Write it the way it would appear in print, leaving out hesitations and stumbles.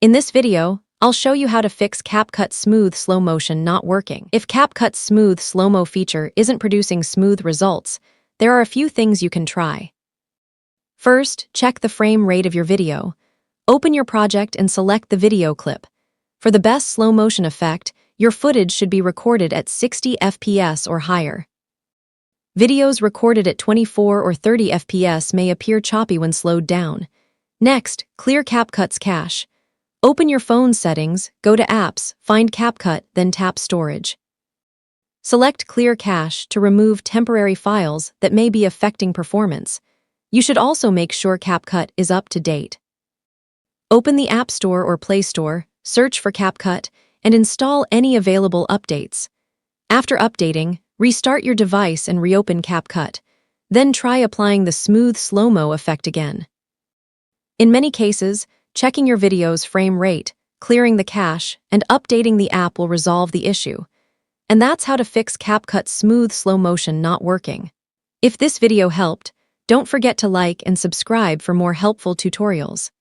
In this video, I'll show you how to fix CapCut Smooth Slow Motion not working. If CapCut Smooth Slow-Mo feature isn't producing smooth results, there are a few things you can try. First, check the frame rate of your video. Open your project and select the video clip. For the best slow motion effect, your footage should be recorded at 60 FPS or higher. Videos recorded at 24 or 30 FPS may appear choppy when slowed down. Next, clear CapCut's cache. Open your phone's settings, go to Apps, find CapCut, then tap Storage. Select Clear Cache to remove temporary files that may be affecting performance. You should also make sure CapCut is up to date. Open the App Store or Play Store, search for CapCut, and install any available updates. After updating, restart your device and reopen CapCut. Then try applying the smooth slow-mo effect again. In many cases, checking your video's frame rate, clearing the cache, and updating the app will resolve the issue. And that's how to fix CapCut Smooth Slow Motion not working. If this video helped, don't forget to like and subscribe for more helpful tutorials.